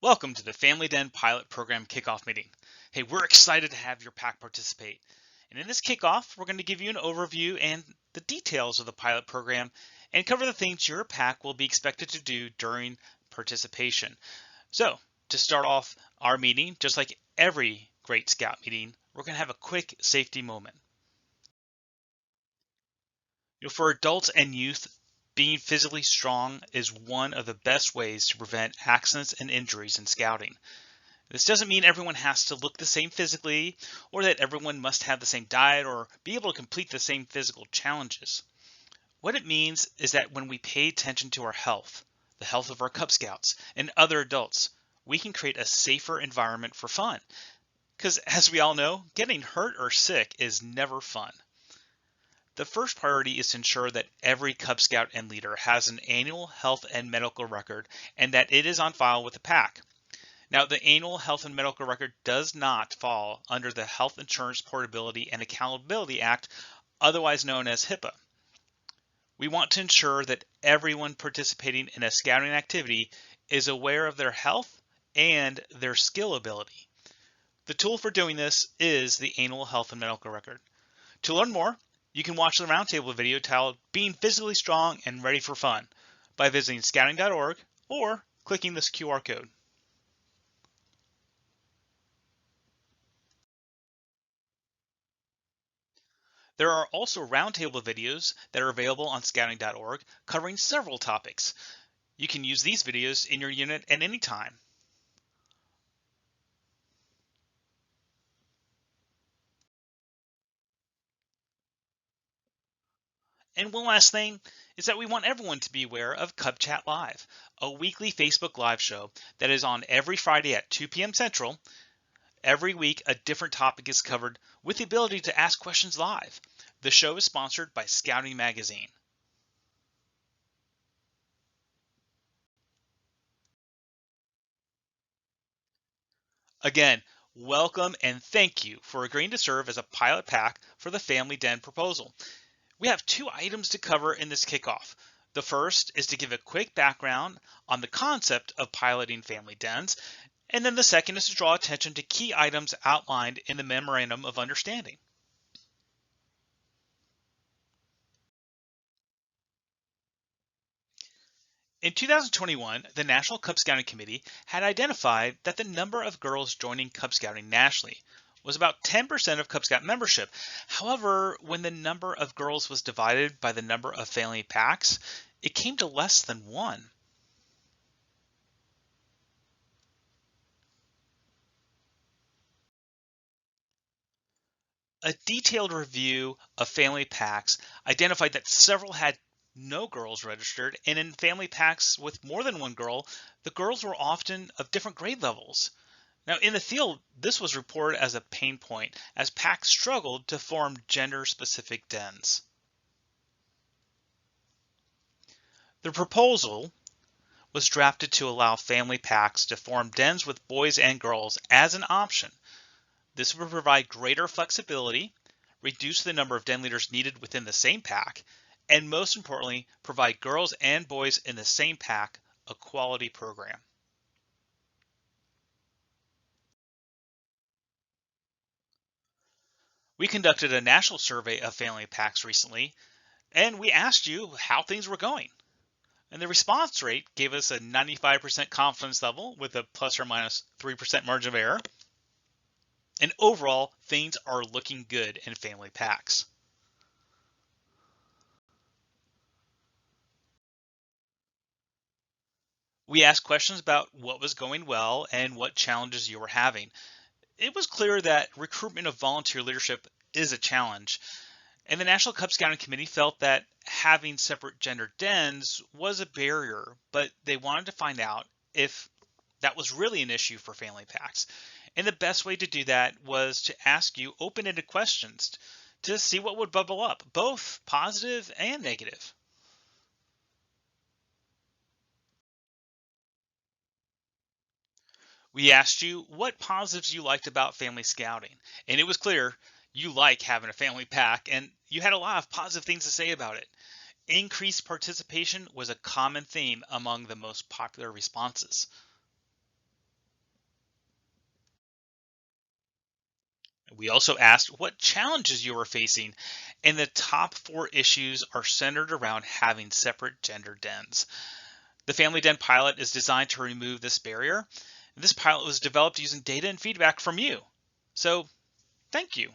Welcome to the Family Den Pilot Program Kickoff meeting. Hey, we're excited to have your pack participate. And in this kickoff, we're going to give you an overview and the details of the pilot program and cover the things your pack will be expected to do during participation. So, to start off our meeting, just like every Great Scout meeting, we're going to have a quick safety moment. For adults and youth, being physically strong is one of the best ways to prevent accidents and injuries in scouting. This doesn't mean everyone has to look the same physically, or that everyone must have the same diet or be able to complete the same physical challenges. What it means is that when we pay attention to our health, the health of our Cub Scouts and other adults, we can create a safer environment for fun. Because as we all know, getting hurt or sick is never fun. The first priority is to ensure that every Cub Scout and leader has an annual health and medical record and that it is on file with the pack. Now, the annual health and medical record does not fall under the Health Insurance Portability and Accountability Act, otherwise known as HIPAA. We want to ensure that everyone participating in a scouting activity is aware of their health and their skill ability. The tool for doing this is the annual health and medical record. To learn more, you can watch the roundtable video titled Being Physically Strong and Ready for Fun by visiting scouting.org or clicking this QR code. There are also roundtable videos that are available on scouting.org covering several topics. You can use these videos in your unit at any time. And one last thing is that we want everyone to be aware of Cub Chat Live, a weekly Facebook Live show that is on every Friday at 2 p.m. Central. Every week, a different topic is covered with the ability to ask questions live. The show is sponsored by Scouting Magazine. Again, welcome and thank you for agreeing to serve as a pilot pack for the Family Den proposal. We have two items to cover in this kickoff. The first is to give a quick background on the concept of piloting family dens, and then the second is to draw attention to key items outlined in the Memorandum of Understanding. In 2021, the National Cub Scouting Committee had identified that the number of girls joining Cub Scouting nationally was about 10% of Cub Scout membership. However, when the number of girls was divided by the number of family packs, it came to less than 1. A detailed review of family packs identified that several had no girls registered, and in family packs with more than one girl, the girls were often of different grade levels. Now, in the field, this was reported as a pain point as packs struggled to form gender-specific dens. The proposal was drafted to allow family packs to form dens with boys and girls as an option. This would provide greater flexibility, reduce the number of den leaders needed within the same pack, and most importantly, provide girls and boys in the same pack a quality program. We conducted a national survey of family packs recently, and we asked you how things were going. And the response rate gave us a 95% confidence level with a plus or minus 3% margin of error. And overall, things are looking good in family packs. We asked questions about what was going well and what challenges you were having. It was clear that recruitment of volunteer leadership is a challenge, and the National Cub Scouting Committee felt that having separate gender dens was a barrier, but they wanted to find out if that was really an issue for family packs. And the best way to do that was to ask you open-ended questions to see what would bubble up, both positive and negative. We asked you what positives you liked about family scouting, and it was clear you like having a family pack, and you had a lot of positive things to say about it. Increased participation was a common theme among the most popular responses. We also asked what challenges you were facing, and the top 4 issues are centered around having separate gender dens. The Family Den pilot is designed to remove this barrier. This pilot was developed using data and feedback from you. So, thank you.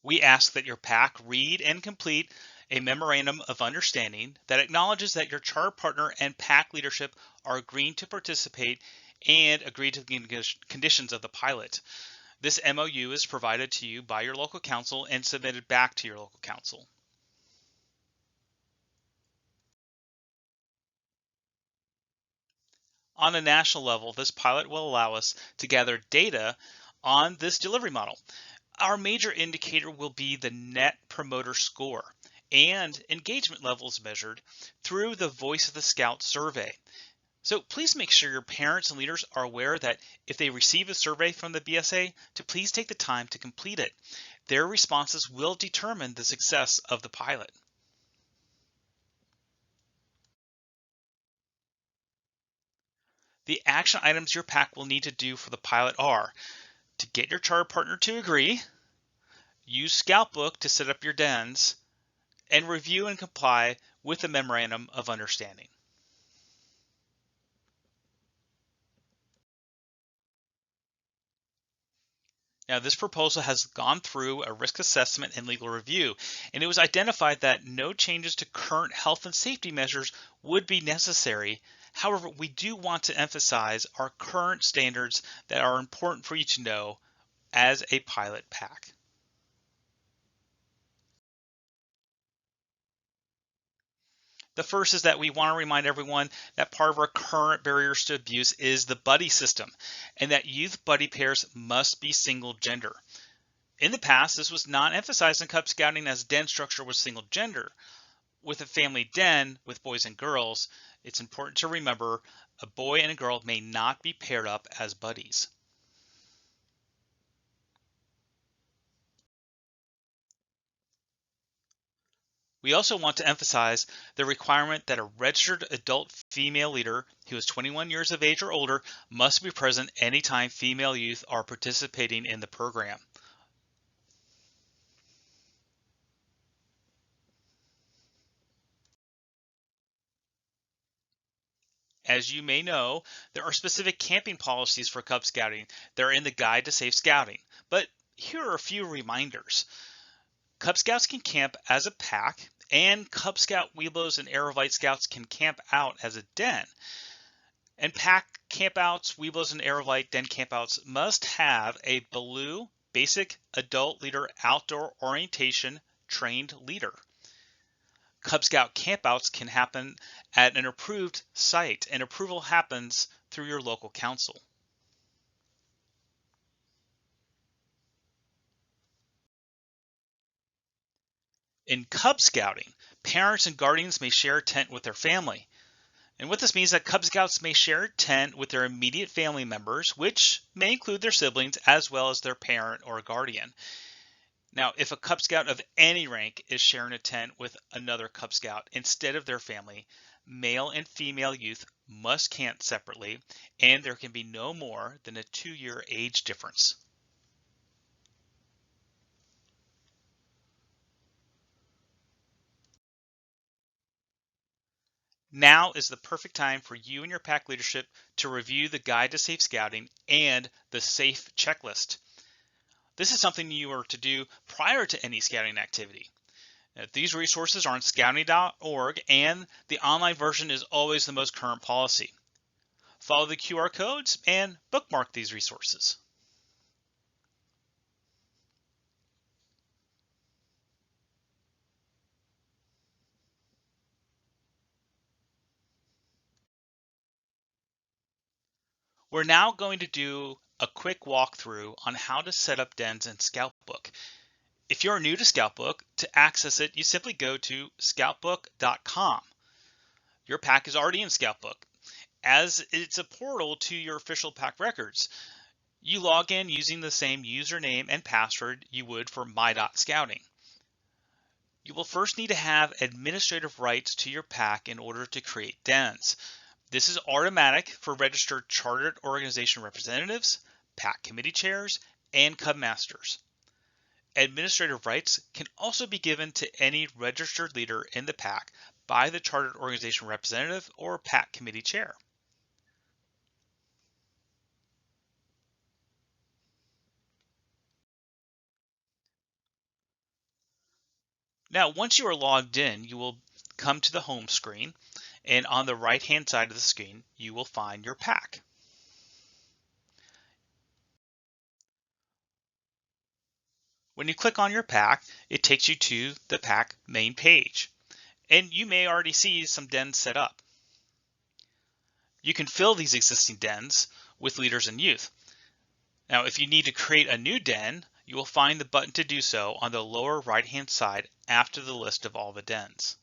We ask that your PAC read and complete a memorandum of understanding that acknowledges that your charter partner and PAC leadership are agreeing to participate and agree to the conditions of the pilot. This MOU is provided to you by your local council and submitted back to your local council. On a national level, this pilot will allow us to gather data on this delivery model. Our major indicator will be the Net Promoter Score and engagement levels measured through the Voice of the Scout survey. So please make sure your parents and leaders are aware that if they receive a survey from the BSA, to please take the time to complete it. Their responses will determine the success of the pilot. The action items your PAC will need to do for the pilot are to get your charter partner to agree, use Scoutbook to set up your dens, and review and comply with the Memorandum of Understanding. Now, this proposal has gone through a risk assessment and legal review, and it was identified that no changes to current health and safety measures would be necessary. However, we do want to emphasize our current standards that are important for you to know as a pilot PAC. The first is that we want to remind everyone that part of our current barriers to abuse is the buddy system, and that youth buddy pairs must be single gender. In the past, this was not emphasized in Cub Scouting as den structure was single gender. With a family den with boys and girls, it's important to remember a boy and a girl may not be paired up as buddies. We also want to emphasize the requirement that a registered adult female leader who is 21 years of age or older must be present anytime female youth are participating in the program. As you may know, there are specific camping policies for Cub Scouting. They're in the Guide to Safe Scouting. But here are a few reminders. Cub Scouts can camp as a pack, and Cub Scout Webelos and Aerovite Scouts can camp out as a den. And pack campouts, Webelos, and Aerovite den campouts must have a blue basic adult leader outdoor orientation trained leader. Cub Scout campouts can happen at an approved site, and approval happens through your local council. In Cub Scouting, parents and guardians may share a tent with their family. And what this means is that Cub Scouts may share a tent with their immediate family members, which may include their siblings as well as their parent or guardian. Now, if a Cub Scout of any rank is sharing a tent with another Cub Scout instead of their family, male and female youth must camp separately, and there can be no more than a 2-year age difference. Now is the perfect time for you and your PAC leadership to review the Guide to Safe Scouting and the SAFE checklist. This is something you are to do prior to any scouting activity. These resources are on scouting.org, and the online version is always the most current policy. Follow the QR codes and bookmark these resources. We're now going to do a quick walkthrough on how to set up dens in Scoutbook. If you're new to Scoutbook, to access it, you simply go to scoutbook.com. Your PAC is already in Scoutbook, as it's a portal to your official PAC records. You log in using the same username and password you would for my.scouting. You will first need to have administrative rights to your PAC in order to create dens. This is automatic for registered chartered organization representatives, pack committee chairs, and cub masters. Administrative rights can also be given to any registered leader in the pack by the chartered organization representative or pack committee chair. Now, once you are logged in, you will come to the home screen, and on the right-hand side of the screen, you will find your pack. When you click on your pack, it takes you to the pack main page, and you may already see some dens set up. You can fill these existing dens with leaders and youth. Now, if you need to create a new den, you will find the button to do so on the lower right-hand side after the list of all the dens.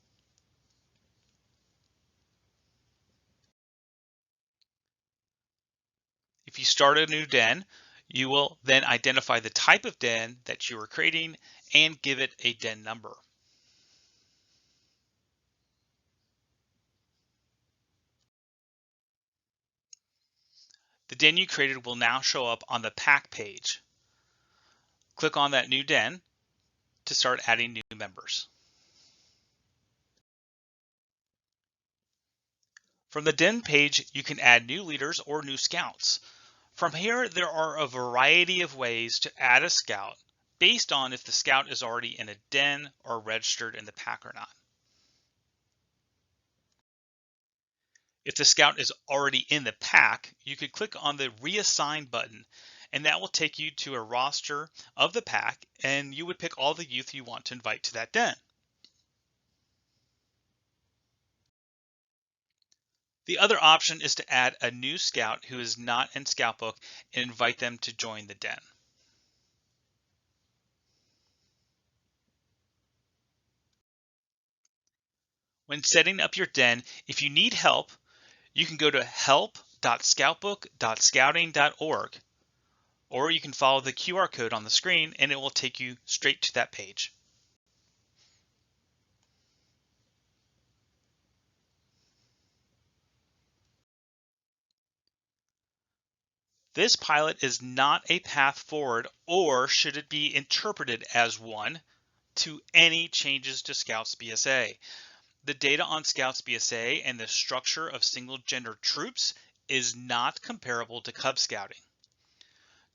If you start a new den, you will then identify the type of den that you are creating and give it a den number. The den you created will now show up on the pack page. Click on that new den to start adding new members. From the den page, you can add new leaders or new scouts. From here, there are a variety of ways to add a scout based on if the scout is already in a den or registered in the pack or not. If the scout is already in the pack, you could click on the reassign button, and that will take you to a roster of the pack, and you would pick all the youth you want to invite to that den. The other option is to add a new scout who is not in Scout Book and invite them to join the den. When setting up your den, if you need help, you can go to help.scoutbook.scouting.org, or you can follow the QR code on the screen and it will take you straight to that page. This pilot is not a path forward, or should it be interpreted as one, to any changes to Scouts BSA. The data on Scouts BSA and the structure of single gender troops is not comparable to Cub Scouting.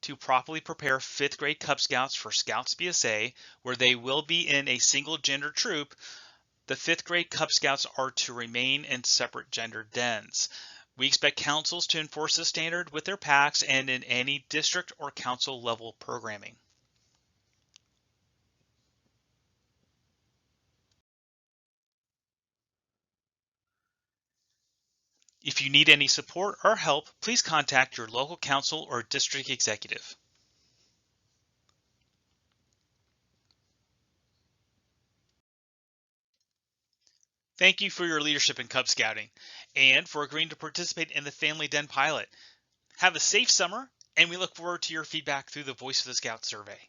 To properly prepare 5th grade Cub Scouts for Scouts BSA, where they will be in a single gender troop, the 5th grade Cub Scouts are to remain in separate gender dens. We expect councils to enforce this standard with their packs and in any district or council level programming. If you need any support or help, please contact your local council or district executive. Thank you for your leadership in Cub Scouting and for agreeing to participate in the Family Den pilot. Have a safe summer, and we look forward to your feedback through the Voice of the Scout survey.